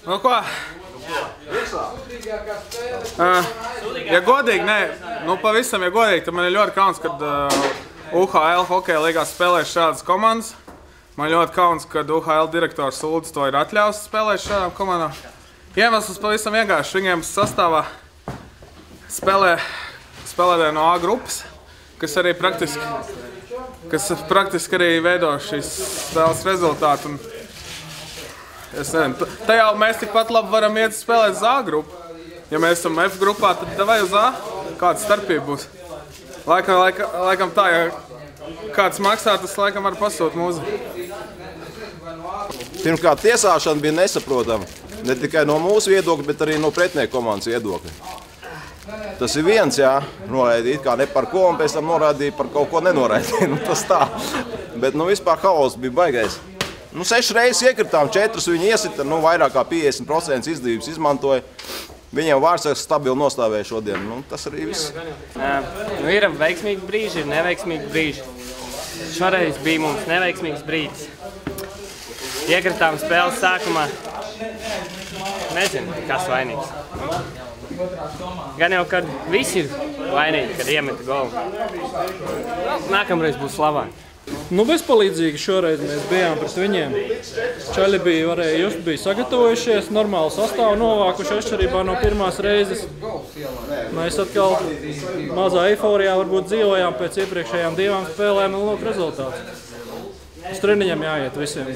Nu ko? Ja godīgi, nē, nu pavisam, ja godīgi, tad man ir ļoti kauns, kad UHL hokeja līgā spēlē šādas komandas. Man ļoti kauns, kad UHL direktors Uldis to ir atļaus spēlēt šādām komandām. Iemesls pavisam vienkārši, viņiem sastāvā spēlētāji no A grupas, kas praktiski arī veido šīs spēles rezultātu. Es nezinu, tajā mēs tikpat labi varam iet spēlēt uz A grupu. Ja mēs esam F grupā, tad vai uz A? Kāda starpība būs? Laikam tā, ja kāds maksā, tas laikam var pasūt mūziku. Pirmkārt, tiesāšana bija nesaprotama. Ne tikai no mūsu viedokļa, bet arī no pretinieku komandas viedokļa. Tas ir viens, jā, noraidīt kā ne par ko, un pēc tam norādīja par kaut ko nenoraidīt. Nu, tas tā. Bet vispār haoss bija baigais. 6 reizes iekritām, 4 viņi iesita, vairāk kā 50% izdevības izmantoja. Viņiem vārdsargs stabili nostāvēja šodien. Tas arī viss. Ir veiksmīgi brīži, ir neveiksmīgi brīži. Šoreiz bija mums neveiksmīgs brīdis. Iekritām spēles sākumā. Nezinu, kas vainīgs. Gan jau, kad visi ir vainīgi, kad iemeta golu. Nākamreiz būs labāk. Bezpalīdzīgi šoreiz mēs bijām pret viņiem. Čaļi bija sagatavojušies, normālu sastāvu novākuši atšķirībā no pirmās reizes. Mēs atkal mazā eiforijā varbūt dzīvojām pēc iepriekšējām 2 spēlēm un lūk rezultāts. Uz treniņiem jāiet visiem.